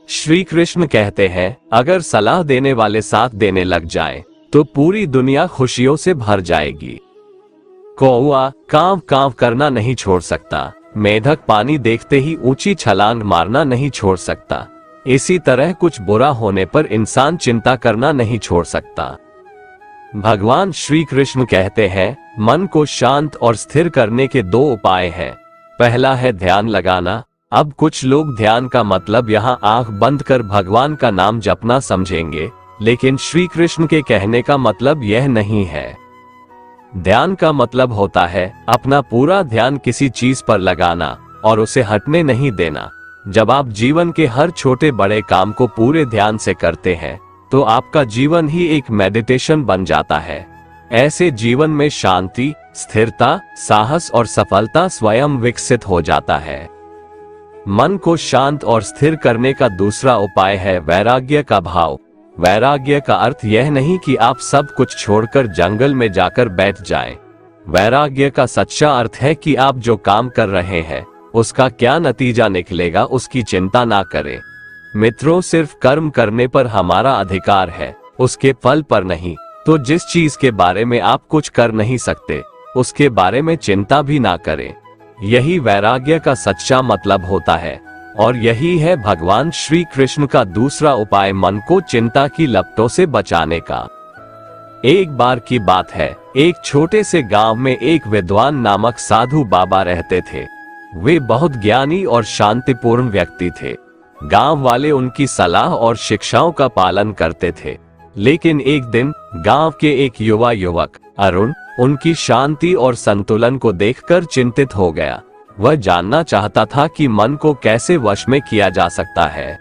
श्री कृष्ण कहते हैं, अगर सलाह देने वाले साथ देने लग जाएं, तो पूरी दुनिया खुशियों से भर जाएगी। कौवा कांव कांव करना नहीं छोड़ सकता, मेढक पानी देखते ही ऊंची छलांग मारना नहीं छोड़ सकता। इसी तरह कुछ बुरा होने पर इंसान चिंता करना नहीं छोड़ सकता। भगवान श्री कृष्ण कहते हैं, मन को शांत और स्थिर करने के दो उपाय हैं। पहला है ध्यान लगाना। अब कुछ लोग ध्यान का मतलब यहाँ आंख बंद कर भगवान का नाम जपना समझेंगे, लेकिन श्री कृष्ण के कहने का मतलब यह नहीं है। ध्यान का मतलब होता है अपना पूरा ध्यान किसी चीज पर लगाना और उसे हटने नहीं देना। जब आप जीवन के हर छोटे बड़े काम को पूरे ध्यान से करते हैं, तो आपका जीवन ही एक मेडिटेशन बन जाता है। ऐसे जीवन में शांति, स्थिरता, साहस और सफलता स्वयं विकसित हो जाता है। मन को शांत और स्थिर करने का दूसरा उपाय है वैराग्य का भाव। वैराग्य का अर्थ यह नहीं कि आप सब कुछ छोड़कर जंगल में जाकर बैठ जाएं। वैराग्य का सच्चा अर्थ है कि आप जो काम कर रहे हैं, उसका क्या नतीजा निकलेगा उसकी चिंता ना करें। मित्रों, सिर्फ कर्म करने पर हमारा अधिकार है, उसके फल पर नहीं। तो जिस चीज के बारे में आप कुछ कर नहीं सकते, उसके बारे में चिंता भी ना करें। यही वैराग्य का सच्चा मतलब होता है, और यही है भगवान श्री कृष्ण का दूसरा उपाय मन को चिंता की लपटों से बचाने का। एक बार की बात है, एक छोटे से गांव में एक विद्वान नामक साधु बाबा रहते थे। वे बहुत ज्ञानी और शांतिपूर्ण व्यक्ति थे। गांव वाले उनकी सलाह और शिक्षाओं का पालन करते थे। लेकिन एक दिन गांव के एक युवा युवक अरुण उनकी शांति और संतुलन को देखकर चिंतित हो गया। वह जानना चाहता था कि मन को कैसे वश में किया जा सकता है।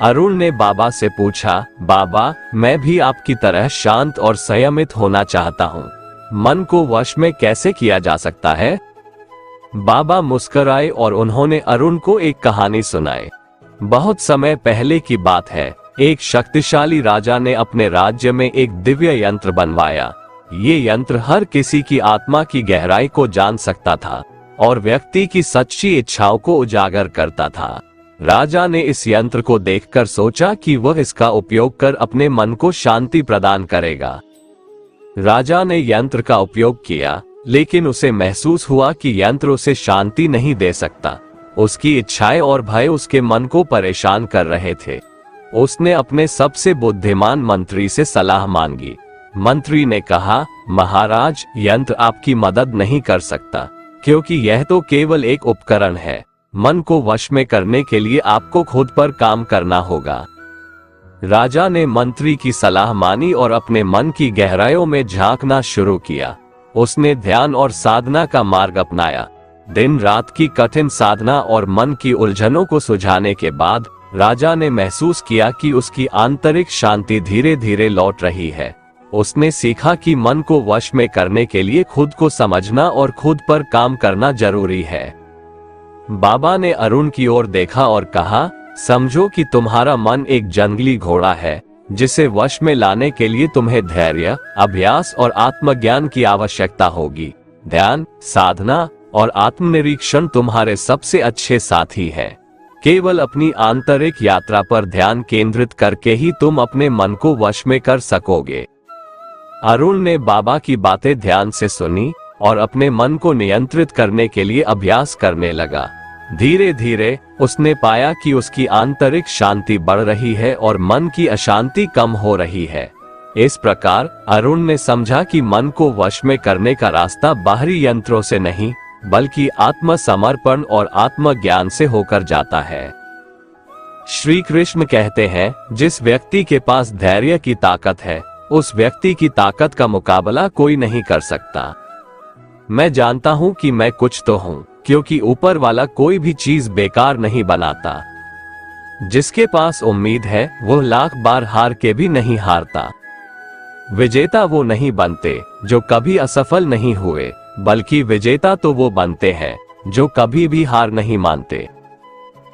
अरुण ने बाबा से पूछा, बाबा, मैं भी आपकी तरह शांत और संयमित होना चाहता हूँ। मन को वश में कैसे किया जा सकता है? बाबा मुस्कुराए और उन्होंने अरुण को एक कहानी सुनाई। बहुत समय पहले की बात है, एक शक्तिशाली राजा ने अपने राज्य में एक दिव्य यंत्र बनवाया। ये यंत्र हर किसी की आत्मा की गहराई को जान सकता था और व्यक्ति की सच्ची इच्छाओं को उजागर करता था। राजा ने इस यंत्र को देखकर सोचा कि वह इसका उपयोग कर अपने मन को शांति प्रदान करेगा। राजा ने यंत्र का उपयोग किया, लेकिन उसे महसूस हुआ कि यंत्र उसे शांति नहीं दे सकता। उसकी इच्छाएं और भय उसके मन को परेशान कर रहे थे। उसने अपने सबसे बुद्धिमान मंत्री से सलाह मांगी। मंत्री ने कहा, महाराज, यंत्र आपकी मदद नहीं कर सकता, क्योंकि यह तो केवल एक उपकरण है। मन को वश में करने के लिए आपको खुद पर काम करना होगा। राजा ने मंत्री की सलाह मानी और अपने मन की गहराइयों में झांकना शुरू किया। उसने ध्यान और साधना का मार्ग अपनाया। दिन रात की कठिन साधना और मन की उलझनों को सुलझाने के बाद राजा ने महसूस किया कि उसकी आंतरिक शांति धीरे धीरे लौट रही है। उसने सीखा कि मन को वश में करने के लिए खुद को समझना और खुद पर काम करना जरूरी है। बाबा ने अरुण की ओर देखा और कहा, समझो कि तुम्हारा मन एक जंगली घोड़ा है, जिसे वश में लाने के लिए तुम्हें धैर्य, अभ्यास और आत्मज्ञान की आवश्यकता होगी। ध्यान, साधना और आत्मनिरीक्षण तुम्हारे सबसे अच्छे साथी हैं। केवल अपनी आंतरिक यात्रा पर ध्यान केंद्रित करके ही तुम अपने मन को वश में कर सकोगे। अरुण ने बाबा की बातें ध्यान से सुनी और अपने मन को नियंत्रित करने के लिए अभ्यास करने लगा। धीरे धीरे उसने पाया कि उसकी आंतरिक शांति बढ़ रही है और मन की अशांति कम हो रही है। इस प्रकार अरुण ने समझा कि मन को वश में करने का रास्ता बाहरी यंत्रों से नहीं, बल्कि आत्मसमर्पण और आत्मज्ञान से होकर जाता है। श्री कृष्ण कहते हैं, जिस व्यक्ति के पास धैर्य की ताकत है, उस व्यक्ति की ताकत का मुकाबला कोई नहीं कर सकता। मैं जानता हूं कि मैं कुछ तो हूं, क्योंकि ऊपर वाला कोई भी चीज बेकार नहीं बनाता। जिसके पास उम्मीद है, वो लाख बार हार के भी नहीं हारता। विजेता वो नहीं बनते जो कभी असफल नहीं हुए, बल्कि विजेता तो वो बनते हैं जो कभी भी हार नहीं मानते।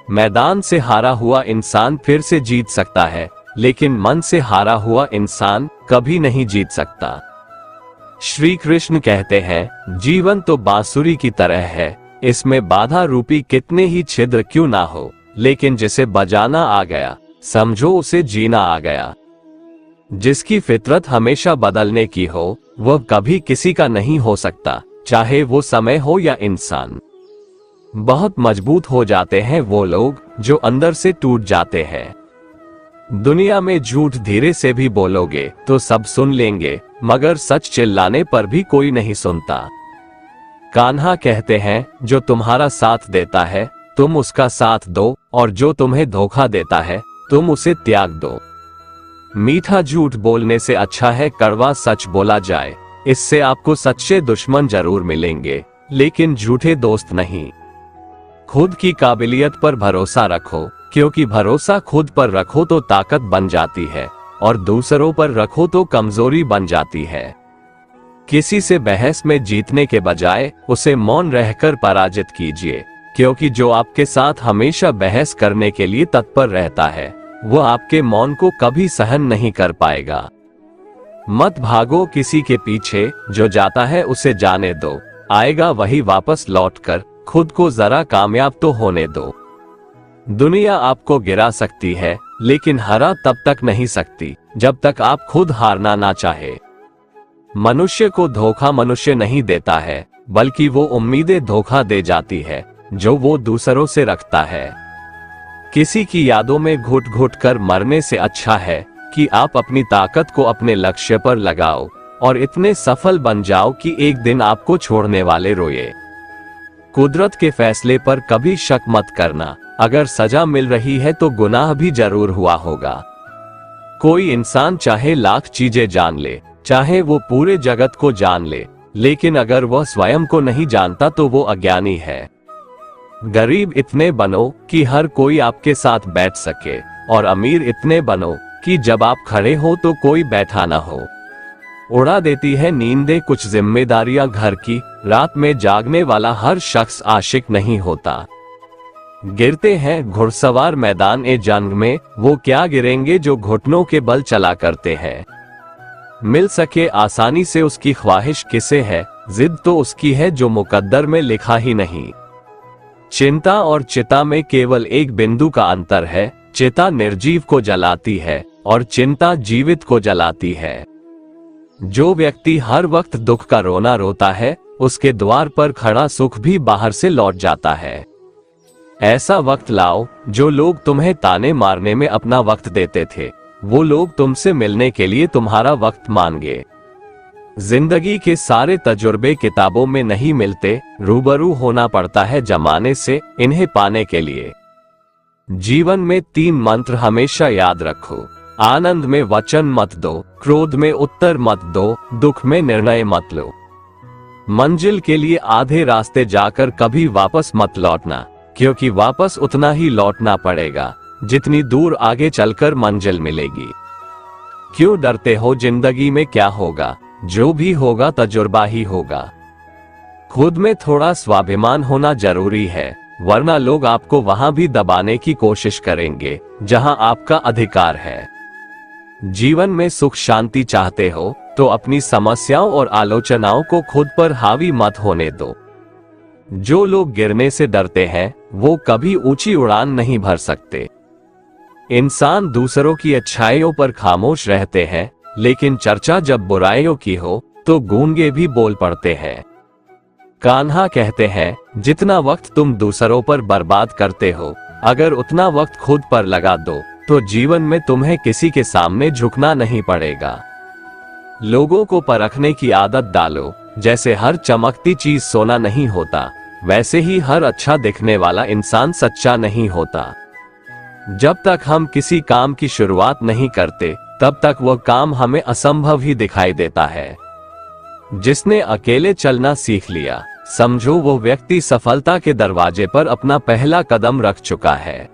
मैदान से हारा हुआ इंसान फिर से जीत सकता है, लेकिन मन से हारा हुआ इंसान कभी नहीं जीत सकता। श्री कृष्ण कहते हैं, जीवन तो बांसुरी की तरह है, इसमें बाधा रूपी कितने ही छिद्र क्यों ना हो, लेकिन जिसे बजाना आ गया समझो उसे जीना आ गया। जिसकी फितरत हमेशा बदलने की हो वह कभी किसी का नहीं हो सकता, चाहे वो समय हो या इंसान। बहुत मजबूत हो जाते हैं वो लोग जो अंदर से टूट जाते हैं। दुनिया में झूठ धीरे से भी बोलोगे तो सब सुन लेंगे, मगर सच चिल्लाने पर भी कोई नहीं सुनता। कान्हा कहते हैं जो तुम्हारा साथ देता है तुम उसका साथ दो, और जो तुम्हें धोखा देता है तुम उसे त्याग दो। मीठा झूठ बोलने से अच्छा है कड़वा सच बोला जाए। इससे आपको सच्चे दुश्मन जरूर मिलेंगे, लेकिन झूठे दोस्त नहीं। खुद की काबिलियत पर भरोसा रखो, क्योंकि भरोसा खुद पर रखो तो ताकत बन जाती है, और दूसरों पर रखो तो कमजोरी बन जाती है। किसी से बहस में जीतने के बजाय उसे मौन रहकर पराजित कीजिए, क्योंकि जो आपके साथ हमेशा बहस करने के लिए तत्पर रहता है वो आपके मौन को कभी सहन नहीं कर पाएगा। मत भागो किसी के पीछे, जो जाता है उसे जाने दो, आएगा वही वापस लौटकर। खुद को जरा कामयाब तो होने दो। दुनिया आपको गिरा सकती है, लेकिन हरा तब तक नहीं सकती जब तक आप खुद हारना ना चाहे। मनुष्य को धोखा मनुष्य नहीं देता है, बल्कि वो उम्मीदें धोखा दे जाती है जो वो दूसरों से रखता है। किसी की यादों में घुट घुट कर मरने से अच्छा है कि आप अपनी ताकत को अपने लक्ष्य पर लगाओ और इतने सफल बन जाओ कि एक दिन आपको छोड़ने वाले रोए। कुदरत के फैसले पर कभी शक मत करना। अगर सजा मिल रही है तो गुनाह भी जरूर हुआ होगा। कोई इंसान चाहे लाख चीजें जान ले, चाहे वो पूरे जगत को जान ले, लेकिन अगर वह स्वयं को नहीं जानता तो वो अज्ञानी है। गरीब इतने बनो कि हर कोई आपके साथ बैठ सके, और अमीर इतने बनो कि जब आप खड़े हो तो कोई बैठा ना हो। उड़ा देती है नींदें कुछ जिम्मेदारियां घर की, रात में जागने वाला हर शख्स आशिक नहीं होता। गिरते हैं घुड़सवार मैदान ए जंग में, वो क्या गिरेंगे जो घुटनों के बल चला करते हैं। मिल सके आसानी से उसकी ख्वाहिश किसे है, जिद तो उसकी है जो मुकद्दर में लिखा ही नहीं। चिंता और चिता में केवल एक बिंदु का अंतर है, चिता निर्जीव को जलाती है और चिंता जीवित को जलाती है। जो व्यक्ति हर वक्त दुख का रोना रोता है, उसके द्वार पर खड़ा सुख भी बाहर से लौट जाता है। ऐसा वक्त लाओ जो लोग तुम्हें ताने मारने में अपना वक्त देते थे, वो लोग तुमसे मिलने के लिए तुम्हारा वक्त मांगे। जिंदगी के सारे तजुर्बे किताबों में नहीं मिलते, रूबरू होना पड़ता है जमाने से इन्हें पाने के लिए। जीवन में 3 मंत्र हमेशा याद रखो। आनंद में वचन मत दो, क्रोध में उत्तर मत दो, दुख में निर्णय मत लो। मंजिल के लिए आधे रास्ते जाकर कभी वापस मत लौटना, क्योंकि वापस उतना ही लौटना पड़ेगा जितनी दूर आगे चलकर मंजिल मिलेगी। क्यों डरते हो? जिंदगी में क्या होगा? जो भी होगा तजुर्बा ही होगा। खुद में थोड़ा स्वाभिमान होना जरूरी है, वरना लोग आपको वहां भी दबाने की कोशिश करेंगे जहां आपका अधिकार है। जीवन में सुख शांति चाहते हो तो अपनी समस्याओं और आलोचनाओं को खुद पर हावी मत होने दो। जो लोग गिरने से डरते हैं वो कभी ऊंची उड़ान नहीं भर सकते। इंसान दूसरों की अच्छाइयों पर खामोश रहते हैं, लेकिन चर्चा जब बुराइयों की हो तो गूंगे भी बोल पड़ते हैं। कान्हा कहते हैं जितना वक्त तुम दूसरों पर बर्बाद करते हो, अगर उतना वक्त खुद पर लगा दो तो जीवन में तुम्हें किसी के सामने झुकना नहीं पड़ेगा। लोगों को परखने की आदत डालो। जैसे हर चमकती चीज सोना नहीं होता, वैसे ही हर अच्छा दिखने वाला इंसान सच्चा नहीं होता। जब तक हम किसी काम की शुरुआत नहीं करते तब तक वह काम हमें असंभव ही दिखाई देता है। जिसने अकेले चलना सीख लिया, समझो वो व्यक्ति सफलता के दरवाजे पर अपना पहला कदम रख चुका है।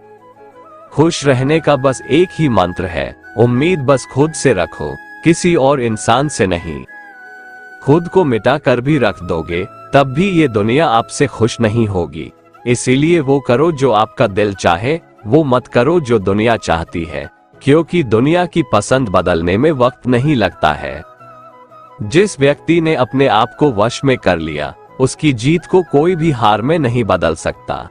खुश रहने का बस एक ही मंत्र है, उम्मीद बस खुद से रखो, किसी और इंसान से नहीं। खुद को मिटा कर भी रख दोगे तब भी ये दुनिया आपसे खुश नहीं होगी। इसीलिए वो करो जो आपका दिल चाहे, वो मत करो जो दुनिया चाहती है, क्योंकि दुनिया की पसंद बदलने में वक्त नहीं लगता है। जिस व्यक्ति ने अपने आप को वश में कर लिया, उसकी जीत को कोई भी हार में नहीं बदल सकता।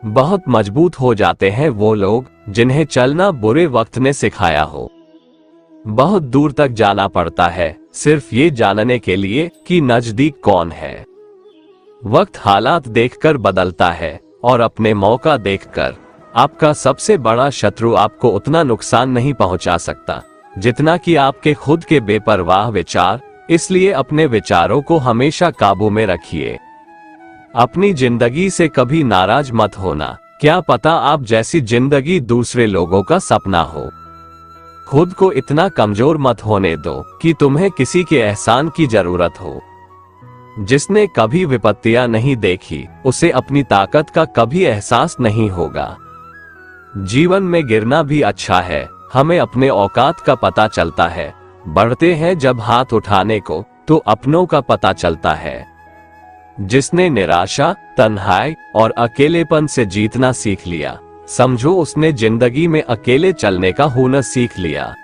बहुत मजबूत हो जाते हैं वो लोग जिन्हें चलना बुरे वक्त ने सिखाया हो। बहुत दूर तक जाना पड़ता है सिर्फ ये जानने के लिए कि नजदीक कौन है। वक्त हालात देखकर बदलता है और अपने मौका देखकर। आपका सबसे बड़ा शत्रु आपको उतना नुकसान नहीं पहुंचा सकता जितना कि आपके खुद के बेपरवाह विचार। इसलिए अपने विचारों को हमेशा काबू में रखिए। अपनी जिंदगी से कभी नाराज मत होना। क्या पता आप जैसी जिंदगी दूसरे लोगों का सपना हो। खुद को इतना कमजोर मत होने दो कि तुम्हें किसी के एहसान की जरूरत हो। जिसने कभी विपत्तियां नहीं देखी उसे अपनी ताकत का कभी एहसास नहीं होगा। जीवन में गिरना भी अच्छा है, हमें अपने औकात का पता चलता है। बढ़ते हैं जब हाथ उठाने को तो अपनों का पता चलता है। जिसने निराशा, तन्हाई और अकेलेपन से जीतना सीख लिया, समझो उसने जिंदगी में अकेले चलने का हुनर सीख लिया।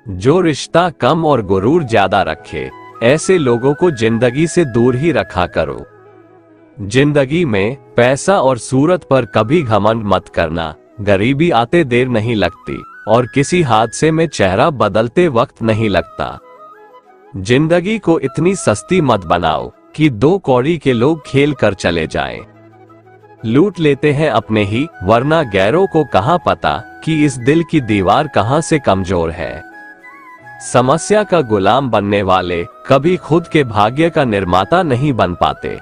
जो रिश्ता कम और गुरूर ज्यादा रखे, ऐसे लोगों को जिंदगी से दूर ही रखा करो। जिंदगी में पैसा और सूरत पर कभी घमंड मत करना। गरीबी आते देर नहीं लगती और किसी हादसे में चेहरा बदलते वक्त नहीं लगता। जिंदगी को इतनी सस्ती मत बनाओ कि 2 कौड़ी के लोग खेल कर चले जाएं। लूट लेते हैं अपने ही, वरना गैरों को कहां पता कि इस दिल की दीवार कहां से कमजोर है। समस्या का गुलाम बनने वाले कभी खुद के भाग्य का निर्माता नहीं बन पाते।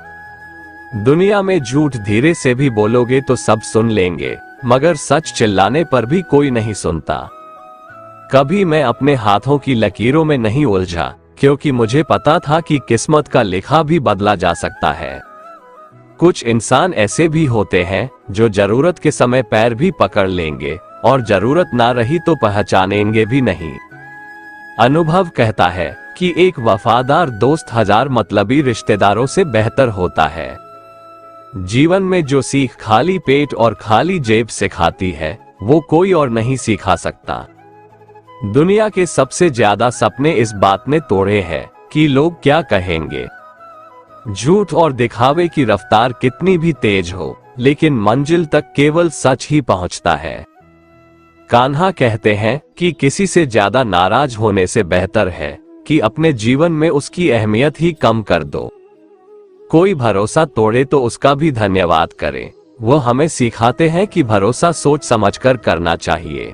दुनिया में झूठ धीरे से भी बोलोगे तो सब सुन लेंगे, मगर सच चिल्लाने पर भी कोई नहीं सुनता। कभी मैं अपने हाथों की लकीरों में नहीं उलझा, क्योंकि मुझे पता था कि किस्मत का लिखा भी बदला जा सकता है। कुछ इंसान ऐसे भी होते हैं जो जरूरत के समय पैर भी पकड़ लेंगे और जरूरत ना रही तो पहचानेंगे भी नहीं। अनुभव कहता है कि एक वफादार दोस्त 1000 मतलबी रिश्तेदारों से बेहतर होता है। जीवन में जो सीख खाली पेट और खाली जेब से खाती है, वो कोई और नहीं सिखा सकता। दुनिया के सबसे ज्यादा सपने इस बात ने तोड़े हैं कि लोग क्या कहेंगे। झूठ और दिखावे की रफ्तार कितनी भी तेज हो, लेकिन मंजिल तक केवल सच ही पहुंचता है। कान्हा कहते हैं कि किसी से ज्यादा नाराज होने से बेहतर है कि अपने जीवन में उसकी अहमियत ही कम कर दो। कोई भरोसा तोड़े तो उसका भी धन्यवाद करें। वो हमें सिखाते हैं कि भरोसा सोच समझकर करना चाहिए।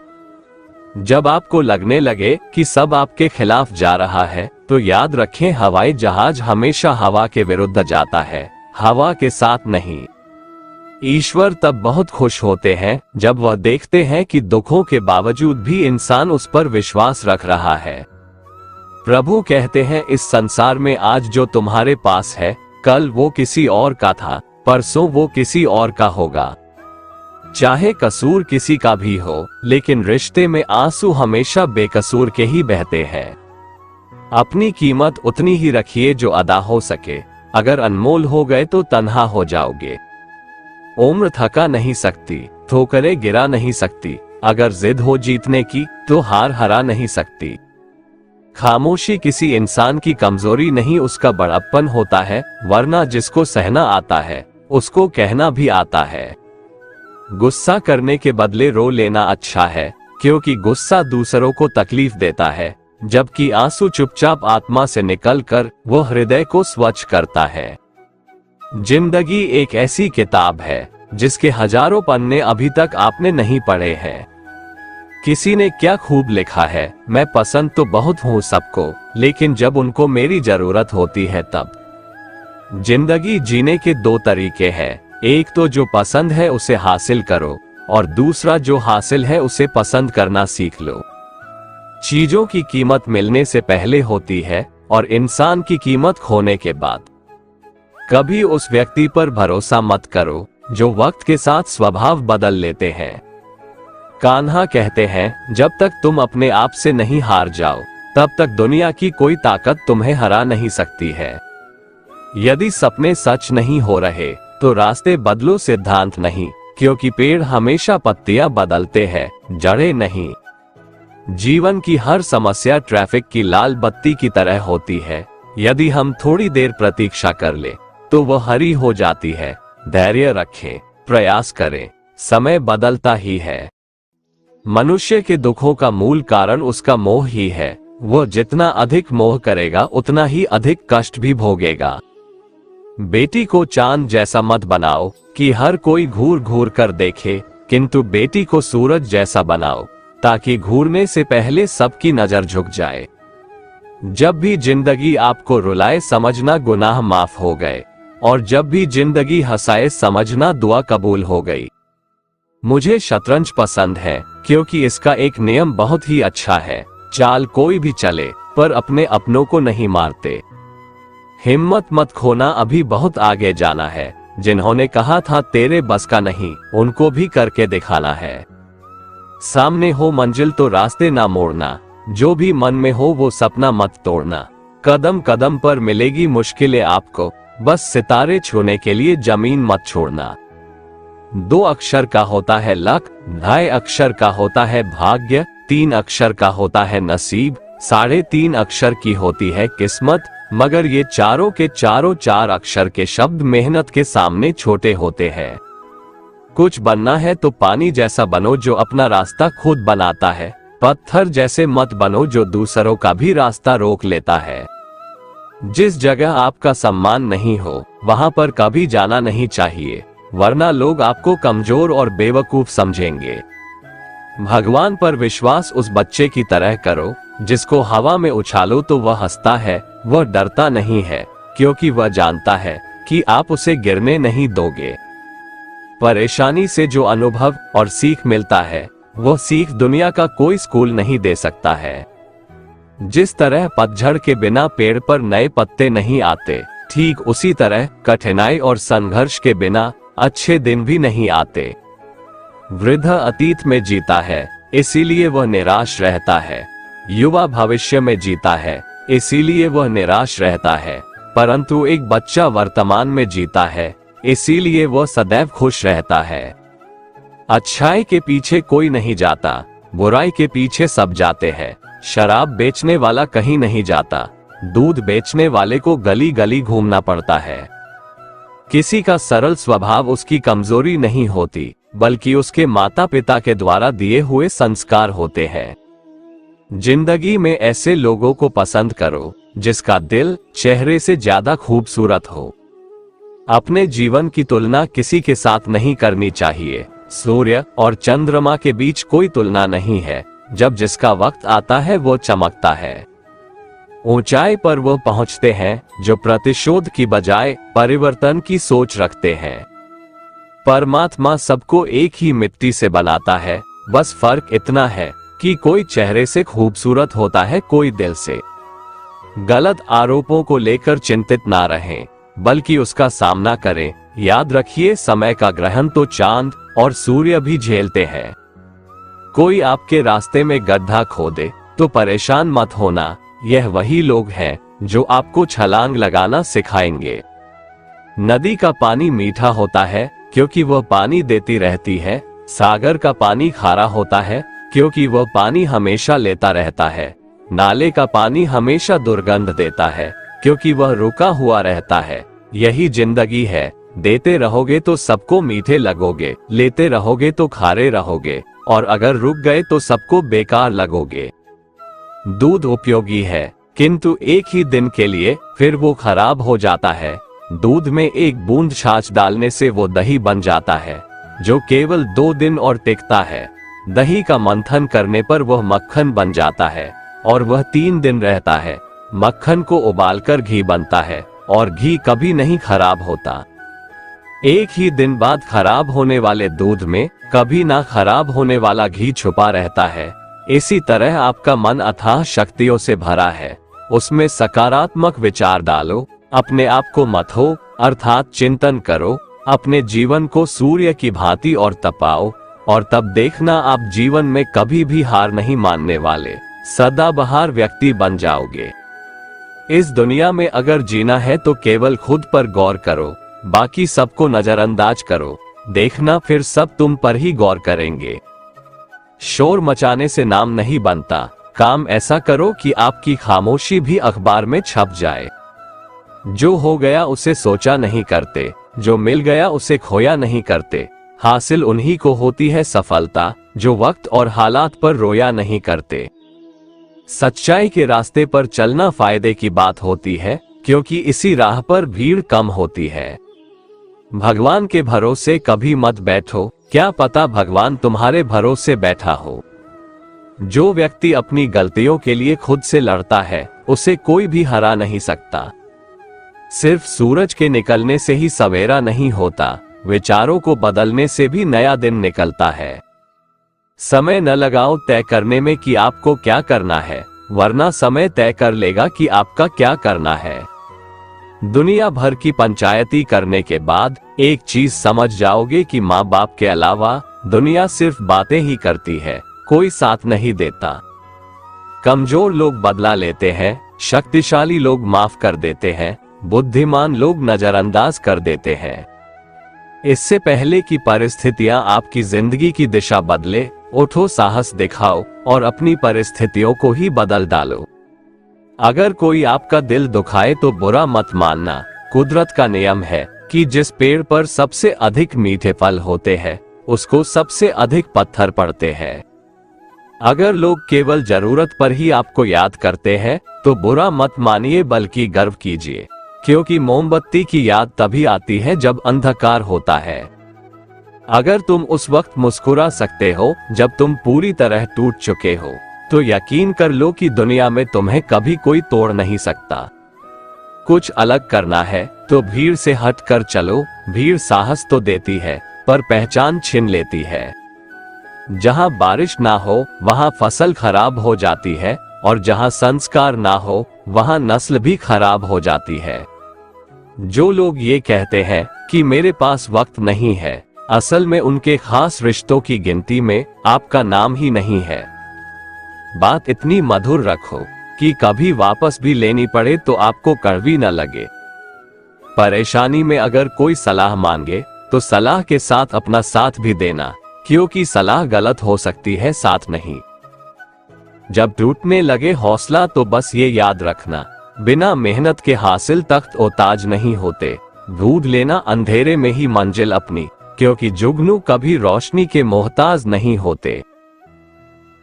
जब आपको लगने लगे कि सब आपके खिलाफ जा रहा है, तो याद रखें हवाई जहाज हमेशा हवा के विरुद्ध जाता है, हवा के साथ नहीं। ईश्वर तब बहुत खुश होते हैं जब वह देखते हैं कि दुखों के बावजूद भी इंसान उस पर विश्वास रख रहा है। प्रभु कहते हैं, इस संसार में आज जो तुम्हारे पास है, कल वो किसी और का था, परसों वो किसी और का होगा। चाहे कसूर किसी का भी हो, लेकिन रिश्ते में आंसू हमेशा बेकसूर के ही बहते हैं। अपनी कीमत उतनी ही रखिए जो अदा हो सके। अगर अनमोल हो गए तो तन्हा हो जाओगे। उम्र थका नहीं सकती, ठोकरें गिरा नहीं सकती। अगर जिद हो जीतने की तो हार हरा नहीं सकती। खामोशी किसी इंसान की कमजोरी नहीं, उसका बड़प्पन होता है। वरना जिसको सहना आता है उसको कहना भी आता है। गुस्सा करने के बदले रो लेना अच्छा है, क्योंकि गुस्सा दूसरों को तकलीफ देता है, जबकि आंसू चुपचाप आत्मा से निकलकर वो हृदय को स्वच्छ करता है। जिंदगी एक ऐसी किताब है जिसके हजारों पन्ने अभी तक आपने नहीं पढ़े हैं। किसी ने क्या खूब लिखा है, मैं पसंद तो बहुत हूँ सबको, लेकिन जब उनको मेरी जरूरत होती है तब। जिंदगी जीने के 2 तरीके हैं, एक तो जो पसंद है उसे हासिल करो, और दूसरा जो हासिल है उसे पसंद करना सीख लो। चीजों की कीमत मिलने से पहले होती है और इंसान की कीमत खोने के बाद। कभी उस व्यक्ति पर भरोसा मत करो जो वक्त के साथ स्वभाव बदल लेते हैं। कान्हा कहते हैं, जब तक तुम अपने आप से नहीं हार जाओ, तब तक दुनिया की कोई ताकत तुम्हें हरा नहीं सकती है। यदि सपने सच नहीं हो रहे तो रास्ते बदलो, सिद्धांत नहीं, क्योंकि पेड़ हमेशा पत्तियां बदलते हैं, जड़ें नहीं। जीवन की हर समस्या ट्रैफिक की लाल बत्ती की तरह होती है। यदि हम थोड़ी देर प्रतीक्षा कर ले तो वह हरी हो जाती है। धैर्य रखें, प्रयास करें, समय बदलता ही है। मनुष्य के दुखों का मूल कारण उसका मोह ही है। वह जितना अधिक मोह करेगा उतना ही अधिक कष्ट भी भोगेगा। बेटी को चांद जैसा मत बनाओ कि हर कोई घूर घूर कर देखे, किंतु बेटी को सूरज जैसा बनाओ ताकि घूरने से पहले सबकी नजर झुक जाए। जब भी जिंदगी आपको रुलाए समझना गुनाह माफ हो गए, और जब भी जिंदगी हंसाए समझना दुआ कबूल हो गई। मुझे शतरंज पसंद है क्योंकि इसका एक नियम बहुत ही अच्छा है, चाल कोई भी चले पर अपने अपनों को नहीं मारते। हिम्मत मत खोना, अभी बहुत आगे जाना है। जिन्होंने कहा था तेरे बस का नहीं, उनको भी करके दिखाना है। सामने हो मंजिल तो रास्ते ना मोड़ना, जो भी मन में हो वो सपना मत तोड़ना। कदम कदम पर मिलेगी मुश्किलें आपको, बस सितारे छूने के लिए जमीन मत छोड़ना। 2 अक्षर का होता है लक, 2.5 अक्षर का होता है भाग्य, 3 अक्षर का होता है नसीब, 3.5 अक्षर की होती है किस्मत। मगर ये चारों के चारों 4 अक्षर के शब्द मेहनत के सामने छोटे होते हैं। कुछ बनना है तो पानी जैसा बनो जो अपना रास्ता खुद बनाता है, पत्थर जैसे मत बनो जो दूसरों का भी रास्ता रोक लेता है। जिस जगह आपका सम्मान नहीं हो वहां पर कभी जाना नहीं चाहिए, वरना लोग आपको कमजोर और बेवकूफ समझेंगे। भगवान पर विश्वास उस बच्चे की तरह करो जिसको हवा में उछालो तो वह हंसता है, वह डरता नहीं है क्योंकि वह जानता है कि आप उसे गिरने नहीं दोगे। परेशानी से जो अनुभव और सीख मिलता है वह सीख दुनिया का कोई स्कूल नहीं दे सकता है। जिस तरह पतझड़ के बिना पेड़ पर नए पत्ते नहीं आते, ठीक उसी तरह कठिनाई और संघर्ष के बिना अच्छे दिन भी नहीं आते। वृद्ध अतीत में जीता है इसीलिए वह निराश रहता है, युवा भविष्य में जीता है इसीलिए वह निराश रहता है, परंतु एक बच्चा वर्तमान में जीता है इसीलिए वह सदैव खुश रहता है। अच्छाई के पीछे कोई नहीं जाता, बुराई के पीछे सब जाते हैं। शराब बेचने वाला कहीं नहीं जाता, दूध बेचने वाले को गली गली घूमना पड़ता है। किसी का सरल स्वभाव उसकी कमजोरी नहीं होती, बल्कि उसके माता पिता के द्वारा दिए हुए संस्कार होते हैं। जिंदगी में ऐसे लोगों को पसंद करो जिसका दिल चेहरे से ज्यादा खूबसूरत हो। अपने जीवन की तुलना किसी के साथ नहीं करनी चाहिए। सूर्य और चंद्रमा के बीच कोई तुलना नहीं है, जब जिसका वक्त आता है वो चमकता है। ऊंचाई पर वो पहुंचते हैं जो प्रतिशोध की बजाय परिवर्तन की सोच रखते हैं। परमात्मा सबको एक ही मिट्टी से बनाता है, बस फर्क इतना है कि कोई चेहरे से खूबसूरत होता है, कोई दिल से। गलत आरोपों को लेकर चिंतित ना रहें, बल्कि उसका सामना करें। याद रखिए, समय का ग्रहण तो चांद और सूर्य भी झेलते हैं। कोई आपके रास्ते में गड्ढा खोदे तो परेशान मत होना, यह वही लोग हैं जो आपको छलांग लगाना सिखाएंगे। नदी का पानी मीठा होता है क्योंकि वह पानी देती रहती है। सागर का पानी खारा होता है क्योंकि वह पानी हमेशा लेता रहता है। नाले का पानी हमेशा दुर्गंध देता है क्योंकि वह रुका हुआ रहता है। यही जिंदगी है, देते रहोगे तो सबको मीठे लगोगे, लेते रहोगे तो खारे रहोगे, और अगर रुक गए तो सबको बेकार लगोगे। दूध उपयोगी है किंतु एक ही दिन के लिए, फिर वो खराब हो जाता है। दूध में एक बूंद छाछ डालने से वो दही बन जाता है जो केवल 2 दिन और टिकता है। दही का मंथन करने पर वह मक्खन बन जाता है और वह 3 दिन रहता है। मक्खन को उबालकर घी बनता है और घी कभी नहीं खराब होता। एक ही दिन बाद खराब होने वाले दूध में कभी ना खराब होने वाला घी छुपा रहता है। इसी तरह आपका मन अथाह शक्तियों से भरा है, उसमें सकारात्मक विचार डालो, अपने आप को मत हो अर्थात चिंतन करो, अपने जीवन को सूर्य की भांति और तपाओ, और तब देखना आप जीवन में कभी भी हार नहीं मानने वाले सदाबहार व्यक्ति बन जाओगे। इस दुनिया में अगर जीना है तो केवल खुद पर गौर करो, बाकी सबको नजरअंदाज करो, देखना फिर सब तुम पर ही गौर करेंगे। शोर मचाने से नाम नहीं बनता, काम ऐसा करो कि आपकी खामोशी भी अखबार में छप जाए। जो हो गया उसे सोचा नहीं करते, जो मिल गया उसे खोया नहीं करते, हासिल उन्हीं को होती है सफलता जो वक्त और हालात पर रोया नहीं करते। सच्चाई के रास्ते पर चलना फायदे की बात होती है, क्योंकि इसी राह पर भीड़ कम होती है। भगवान के भरोसे कभी मत बैठो, क्या पता भगवान तुम्हारे भरोसे बैठा हो। जो व्यक्ति अपनी गलतियों के लिए खुद से लड़ता है, उसे कोई भी हरा नहीं सकता। सिर्फ सूरज के निकलने से ही सवेरा नहीं होता, विचारों को बदलने से भी नया दिन निकलता है। समय न लगाओ तय करने में कि आपको क्या करना है, वरना समय तय कर लेगा कि आपका क्या करना है। दुनिया भर की पंचायती करने के बाद एक चीज समझ जाओगे कि माँ बाप के अलावा दुनिया सिर्फ बातें ही करती है, कोई साथ नहीं देता। कमजोर लोग बदला लेते हैं, शक्तिशाली लोग माफ कर देते हैं, बुद्धिमान लोग नजरअंदाज कर देते हैं। इससे पहले कि परिस्थितियां आपकी जिंदगी की दिशा बदले, उठो, साहस दिखाओ और अपनी परिस्थितियों को ही बदल डालो। अगर कोई आपका दिल दुखाए तो बुरा मत मानना। कुदरत का नियम है कि जिस पेड़ पर सबसे अधिक मीठे फल होते हैं, उसको सबसे अधिक पत्थर पड़ते हैं। अगर लोग केवल जरूरत पर ही आपको याद करते हैं तो बुरा मत मानिए, बल्कि गर्व कीजिए, क्योंकि मोमबत्ती की याद तभी आती है जब अंधकार होता है। अगर तुम उस वक्त मुस्कुरा सकते हो जब तुम पूरी तरह टूट चुके हो, तो यकीन कर लो कि दुनिया में तुम्हें कभी कोई तोड़ नहीं सकता। कुछ अलग करना है तो भीड़ से हट कर चलो। भीड़ साहस तो देती है पर पहचान छीन लेती है। जहां बारिश ना हो वहां फसल खराब हो जाती है, और जहां संस्कार ना हो वहां नस्ल भी खराब हो जाती है। जो लोग ये कहते हैं कि मेरे पास वक्त नहीं है, असल में उनके खास रिश्तों की गिनती में आपका नाम ही नहीं है। बात इतनी मधुर रखो कि कभी वापस भी लेनी पड़े तो आपको कड़वी न लगे। परेशानी में अगर कोई सलाह मांगे तो सलाह के साथ अपना साथ भी देना, क्योंकि सलाह गलत हो सकती है, साथ नहीं। जब टूटने लगे हौसला तो बस ये याद रखना, बिना मेहनत के हासिल तख्त और ताज नहीं होते। ढूंढ लेना अंधेरे में ही मंजिल अपनी, क्योंकि जुगनू कभी रोशनी के मोहताज नहीं होते।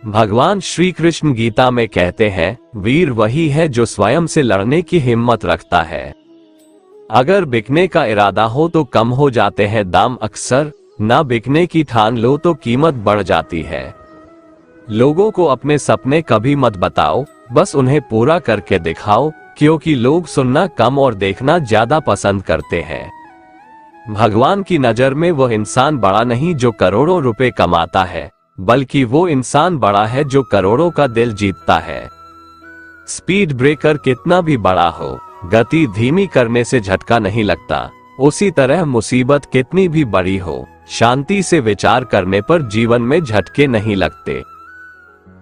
भगवान श्री कृष्ण गीता में कहते हैं, वीर वही है जो स्वयं से लड़ने की हिम्मत रखता है। अगर बिकने का इरादा हो तो कम हो जाते हैं दाम अक्सर, ना बिकने की ठान लो तो कीमत बढ़ जाती है। लोगों को अपने सपने कभी मत बताओ, बस उन्हें पूरा करके दिखाओ, क्योंकि लोग सुनना कम और देखना ज्यादा पसंद करते हैं। भगवान की नजर में वह इंसान बड़ा नहीं जो करोड़ों रुपए कमाता है, बल्कि वो इंसान बड़ा है जो करोड़ों का दिल जीतता है। स्पीड ब्रेकर कितना भी बड़ा हो, गति धीमी करने से झटका नहीं लगता। उसी तरह मुसीबत कितनी भी बड़ी हो, शांति से विचार करने पर जीवन में झटके नहीं लगते।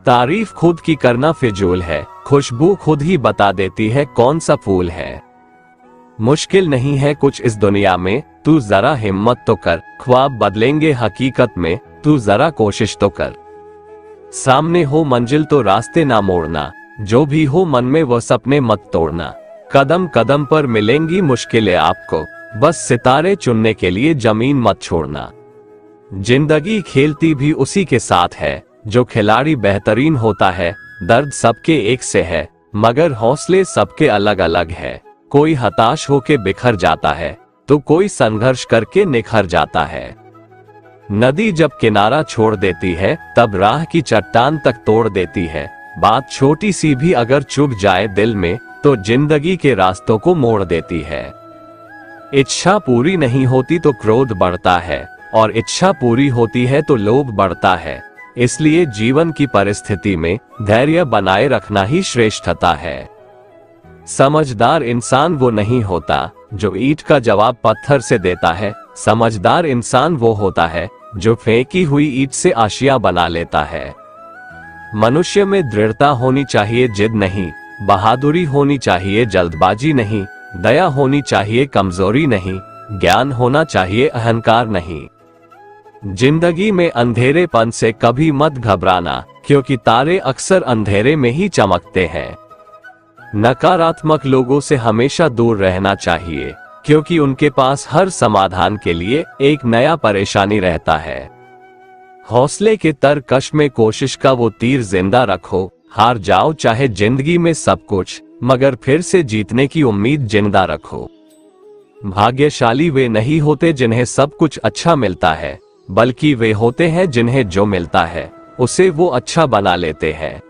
तारीफ खुद की करना फिजूल है, खुशबू खुद ही बता देती है कौन सा फूल है। मुश्किल नहीं है कुछ इस दुनिया में, तू जरा हिम्मत तो कर। ख्वाब बदलेंगे हकीकत में, तू जरा कोशिश तो कर। सामने हो मंजिल तो रास्ते ना मोड़ना, जो भी हो मन में वो सपने मत तोड़ना। कदम कदम पर मिलेंगी मुश्किलें आपको, बस सितारे चुनने के लिए जमीन मत छोड़ना। जिंदगी खेलती भी उसी के साथ है, जो खिलाड़ी बेहतरीन होता है। दर्द सबके एक से है, मगर हौसले सबके अलग अलग है। कोई हताश होके बिखर जाता है, तो कोई संघर्ष करके निखर जाता है। नदी जब किनारा छोड़ देती है, तब राह की चट्टान तक तोड़ देती है। बात छोटी सी भी अगर चुभ जाए दिल में, तो जिंदगी के रास्तों को मोड़ देती है। इच्छा पूरी नहीं होती तो क्रोध बढ़ता है, और इच्छा पूरी होती है तो लोभ बढ़ता है। इसलिए जीवन की परिस्थिति में धैर्य बनाए रखना ही श्रेष्ठता है। समझदार इंसान वो नहीं होता जो ईंट का जवाब पत्थर से देता है। समझदार इंसान वो होता है जो फेंकी हुई ईंट से आशिया बना लेता है। मनुष्य में दृढ़ता होनी चाहिए, जिद नहीं। बहादुरी होनी चाहिए, जल्दबाजी नहीं। दया होनी चाहिए, कमजोरी नहीं। ज्ञान होना चाहिए, अहंकार नहीं। जिंदगी में अंधेरेपन से कभी मत घबराना, क्योंकि तारे अक्सर अंधेरे में ही चमकते हैं। नकारात्मक लोगों से हमेशा दूर रहना चाहिए, क्योंकि उनके पास हर समाधान के लिए एक नया परेशानी रहता है। हौसले के तरकश में कोशिश का वो तीर जिंदा रखो, हार जाओ चाहे जिंदगी में सब कुछ, मगर फिर से जीतने की उम्मीद जिंदा रखो। भाग्यशाली वे नहीं होते जिन्हें सब कुछ अच्छा मिलता है, बल्कि वे होते हैं जिन्हें जो मिलता है उसे वो अच्छा बना लेते हैं।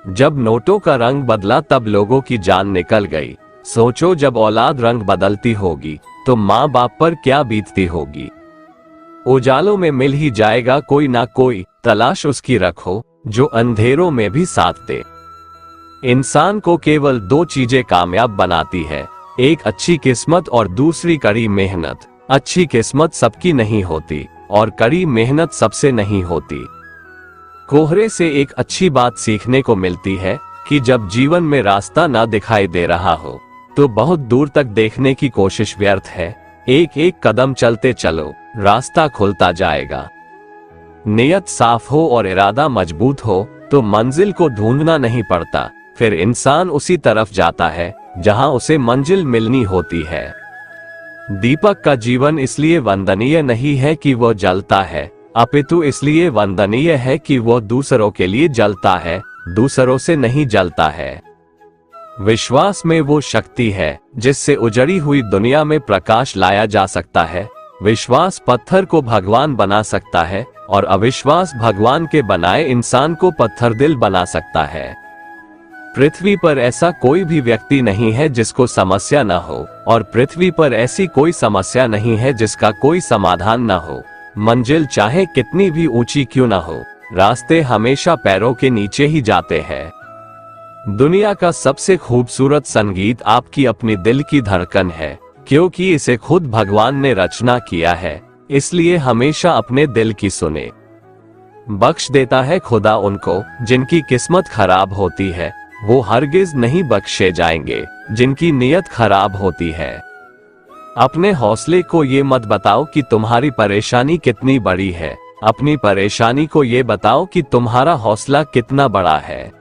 जब नोटों का रंग बदला तब लोगों की जान निकल गई। सोचो जब औलाद रंग बदलती होगी तो माँ बाप पर क्या बीतती होगी। उजालों में मिल ही जाएगा कोई ना कोई, तलाश उसकी रखो जो अंधेरों में भी साथ दे। इंसान को केवल दो चीजें कामयाब बनाती है, एक अच्छी किस्मत और दूसरी कड़ी मेहनत। अच्छी किस्मत सबकी नहीं होती और कड़ी मेहनत सबसे नहीं होती। कोहरे से एक अच्छी बात सीखने को मिलती है कि जब जीवन में रास्ता ना दिखाई दे रहा हो तो बहुत दूर तक देखने की कोशिश व्यर्थ है। एक एक कदम चलते चलो, रास्ता खुलता जाएगा। नियत साफ हो और इरादा मजबूत हो तो मंजिल को ढूंढना नहीं पड़ता, फिर इंसान उसी तरफ जाता है जहां उसे मंजिल मिलनी होती है। दीपक का जीवन इसलिए वंदनीय नहीं है कि वह जलता है, अपितु इसलिए वंदनीय है कि वह दूसरों के लिए जलता है, दूसरों से नहीं जलता है। विश्वास में वो शक्ति है जिससे उजड़ी हुई दुनिया में प्रकाश लाया जा सकता है। विश्वास पत्थर को भगवान बना सकता है और अविश्वास भगवान के बनाए इंसान को पत्थर दिल बना सकता है। पृथ्वी पर ऐसा कोई भी व्यक्ति नहीं है जिसको समस्या न हो, और पृथ्वी पर ऐसी कोई समस्या नहीं है जिसका कोई समाधान न हो। मंजिल चाहे कितनी भी ऊंची क्यों न हो, रास्ते हमेशा पैरों के नीचे ही जाते हैं। दुनिया का सबसे खूबसूरत संगीत आपकी अपनी दिल की धड़कन है, क्योंकि इसे खुद भगवान ने रचना किया है, इसलिए हमेशा अपने दिल की सुने। बख्श देता है खुदा उनको जिनकी किस्मत खराब होती है, वो हरगिज नहीं बख्शे जाएंगे जिनकी नीयत खराब होती है। अपने हौसले को ये मत बताओ कि तुम्हारी परेशानी कितनी बड़ी है, अपनी परेशानी को ये बताओ कि तुम्हारा हौसला कितना बड़ा है।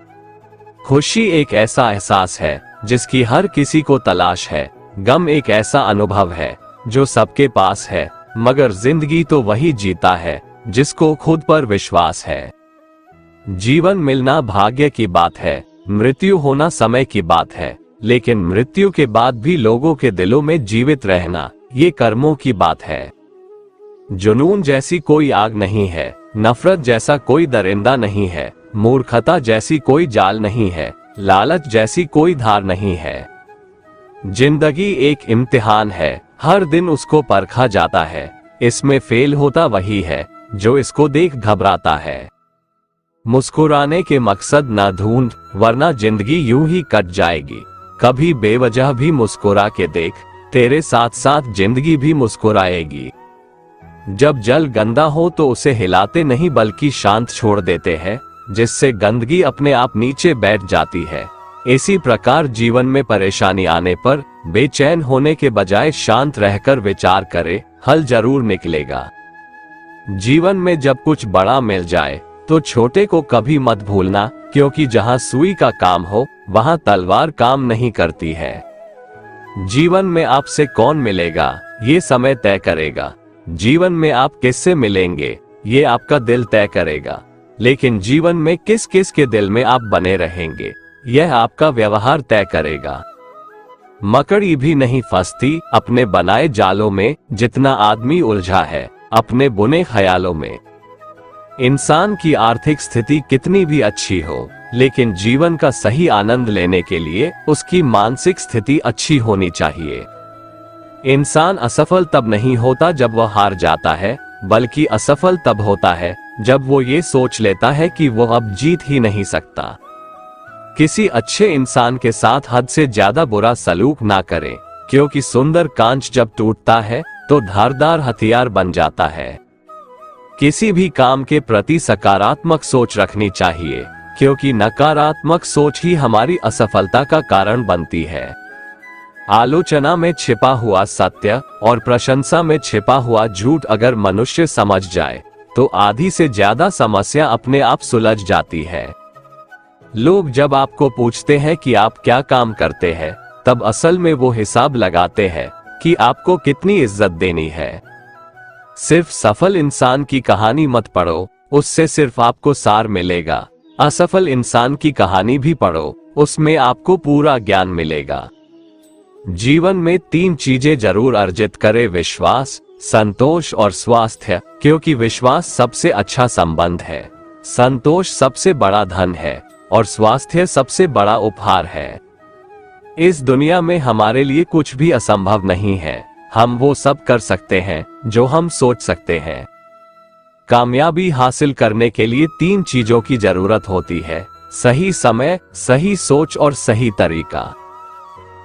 खुशी एक ऐसा एहसास है जिसकी हर किसी को तलाश है। गम एक ऐसा अनुभव है जो सबके पास है, मगर जिंदगी तो वही जीता है जिसको खुद पर विश्वास है। जीवन मिलना भाग्य की बात है, मृत्यु होना समय की बात है, लेकिन मृत्यु के बाद भी लोगों के दिलों में जीवित रहना ये कर्मों की बात है। जुनून जैसी कोई आग नहीं है, नफरत जैसा कोई दरिंदा नहीं है, मूर्खता जैसी कोई जाल नहीं है, लालच जैसी कोई धार नहीं है। जिंदगी एक इम्तिहान है, हर दिन उसको परखा जाता है, इसमें फेल होता वही है जो इसको देख घबराता है। मुस्कुराने के मकसद ना ढूंढ, वरना जिंदगी यूं ही कट जाएगी। कभी बेवजह भी मुस्कुरा के देख, तेरे साथ साथ जिंदगी भी मुस्कुराएगी। जब जल गंदा हो तो उसे हिलाते नहीं बल्कि शांत छोड़ देते हैं, जिससे गंदगी अपने आप नीचे बैठ जाती है। इसी प्रकार जीवन में परेशानी आने पर बेचैन होने के बजाय शांत रहकर विचार करे, हल जरूर निकलेगा। जीवन में जब कुछ बड़ा मिल जाए तो छोटे को कभी मत भूलना, क्योंकि जहां सुई का काम हो वहां तलवार काम नहीं करती है। जीवन में आपसे कौन मिलेगा ये समय तय करेगा, जीवन में आप किससे मिलेंगे ये आपका दिल तय करेगा, लेकिन जीवन में किस किस के दिल में आप बने रहेंगे यह आपका व्यवहार तय करेगा। मकड़ी भी नहीं फंसती अपने बनाए जालों में जितना आदमी उलझा है अपने बुने ख्यालों में। इंसान की आर्थिक स्थिति कितनी भी अच्छी हो, लेकिन जीवन का सही आनंद लेने के लिए उसकी मानसिक स्थिति अच्छी होनी चाहिए। इंसान असफल तब नहीं होता जब वह हार जाता है, बल्कि असफल तब होता है जब वो ये सोच लेता है कि वो अब जीत ही नहीं सकता। किसी अच्छे इंसान के साथ हद से ज्यादा बुरा सलूक ना करें, क्योंकि सुंदर कांच जब टूटता है तो धारदार हथियार बन जाता है। किसी भी काम के प्रति सकारात्मक सोच रखनी चाहिए, क्योंकि नकारात्मक सोच ही हमारी असफलता का कारण बनती है। आलोचना में छिपा हुआ सत्य और प्रशंसा में छिपा हुआ झूठ अगर मनुष्य समझ जाए तो आधी से ज्यादा समस्या अपने आप सुलझ जाती है। लोग जब आपको पूछते हैं कि आप क्या काम करते हैं, तब असल में वो हिसाब लगाते हैं कि आपको कितनी इज्जत देनी है। सिर्फ सफल इंसान की कहानी मत पढ़ो, उससे सिर्फ आपको सार मिलेगा। असफल इंसान की कहानी भी पढ़ो, उसमें आपको पूरा ज्ञान मिलेगा। जीवन में 3 चीजें जरूर अर्जित करें: विश्वास, संतोष और स्वास्थ्य, क्योंकि विश्वास सबसे अच्छा संबंध है, संतोष सबसे बड़ा धन है और स्वास्थ्य सबसे बड़ा उपहार है। इस दुनिया में हमारे लिए कुछ भी असंभव नहीं है। हम वो सब कर सकते हैं जो हम सोच सकते हैं। कामयाबी हासिल करने के लिए 3 चीजों की जरूरत होती है: सही समय, सही सोच और सही तरीका।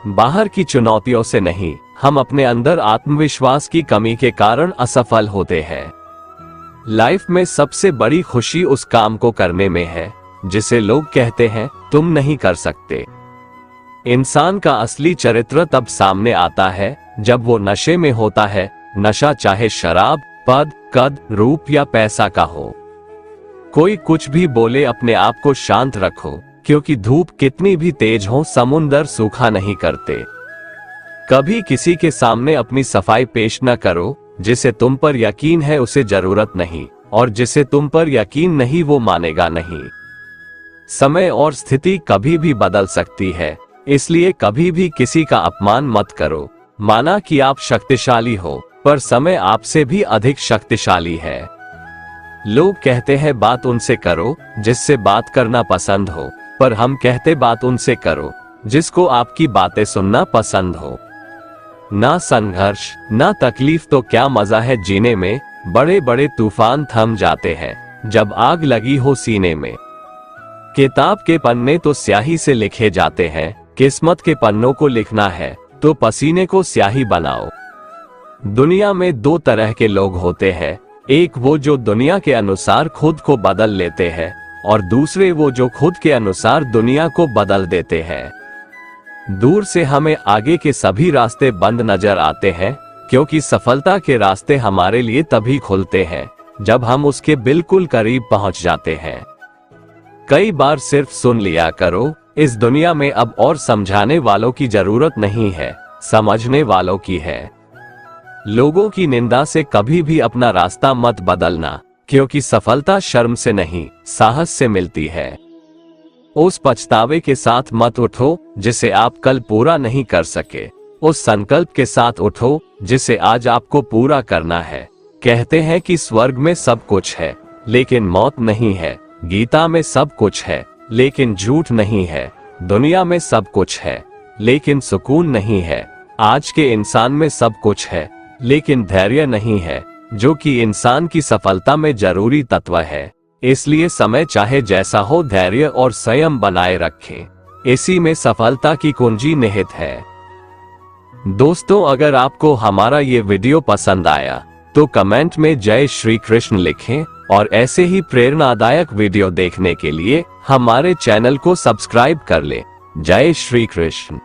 बाहर की चुनौतियों से नहीं, हम अपने अंदर आत्मविश्वास की कमी के कारण असफल होते हैं। लाइफ में सबसे बड़ी खुशी उस काम को करने में है जिसे लोग कहते हैं तुम नहीं कर सकते। इंसान का असली चरित्र तब सामने आता है जब वो नशे में होता है, नशा चाहे शराब, पद, कद, रूप या पैसा का हो। कोई कुछ भी बोले, अपने आप को शांत रखो, क्योंकि धूप कितनी भी तेज हो, समुंदर सूखा नहीं करते। कभी किसी के सामने अपनी सफाई पेश न करो। जिसे तुम पर यकीन है उसे जरूरत नहीं, और जिसे तुम पर यकीन नहीं वो मानेगा नहीं। समय और स्थिति कभी भी बदल सकती है, इसलिए कभी भी किसी का अपमान मत करो। माना कि आप शक्तिशाली हो, पर समय आपसे भी अधिक शक्तिशाली है। लोग कहते हैं बात उनसे करो जिससे बात करना पसंद हो, पर हम कहते बात उनसे करो जिसको आपकी बातें सुनना पसंद हो। ना संघर्ष, ना तकलीफ तो क्या मजा है जीने में। बड़े बड़े तूफान थम जाते हैं जब आग लगी हो सीने में। किताब के पन्ने तो स्याही से लिखे जाते हैं, किस्मत के पन्नों को लिखना है तो पसीने को स्याही बनाओ। दुनिया में 2 तरह के लोग होते हैं, एक वो जो दुनिया के अनुसार खुद को बदल लेते हैं, और दूसरे वो जो खुद के अनुसार दुनिया को बदल देते हैं। दूर से हमें आगे के सभी रास्ते बंद नजर आते हैं, क्योंकि सफलता के रास्ते हमारे लिए तभी खुलते हैं जब हम उसके बिल्कुल करीब पहुंच जाते हैं। कई बार सिर्फ सुन लिया करो, इस दुनिया में अब और समझाने वालों की जरूरत नहीं है, समझने वालों की है। लोगों की निंदा से कभी भी अपना रास्ता मत बदलना, क्योंकि सफलता शर्म से नहीं, साहस से मिलती है। उस पछतावे के साथ मत उठो जिसे आप कल पूरा नहीं कर सके, उस संकल्प के साथ उठो जिसे आज आपको पूरा करना है। कहते हैं कि स्वर्ग में सब कुछ है लेकिन मौत नहीं है, गीता में सब कुछ है लेकिन झूठ नहीं है, दुनिया में सब कुछ है लेकिन सुकून नहीं है, आज के इंसान में सब कुछ है लेकिन धैर्य नहीं है, जो कि इंसान की सफलता में जरूरी तत्व है। इसलिए समय चाहे जैसा हो, धैर्य और संयम बनाए रखें, इसी में सफलता की कुंजी निहित है। दोस्तों, अगर आपको हमारा ये वीडियो पसंद आया तो कमेंट में जय श्री कृष्ण लिखें, और ऐसे ही प्रेरणादायक वीडियो देखने के लिए हमारे चैनल को सब्सक्राइब कर लें। जय श्री कृष्ण।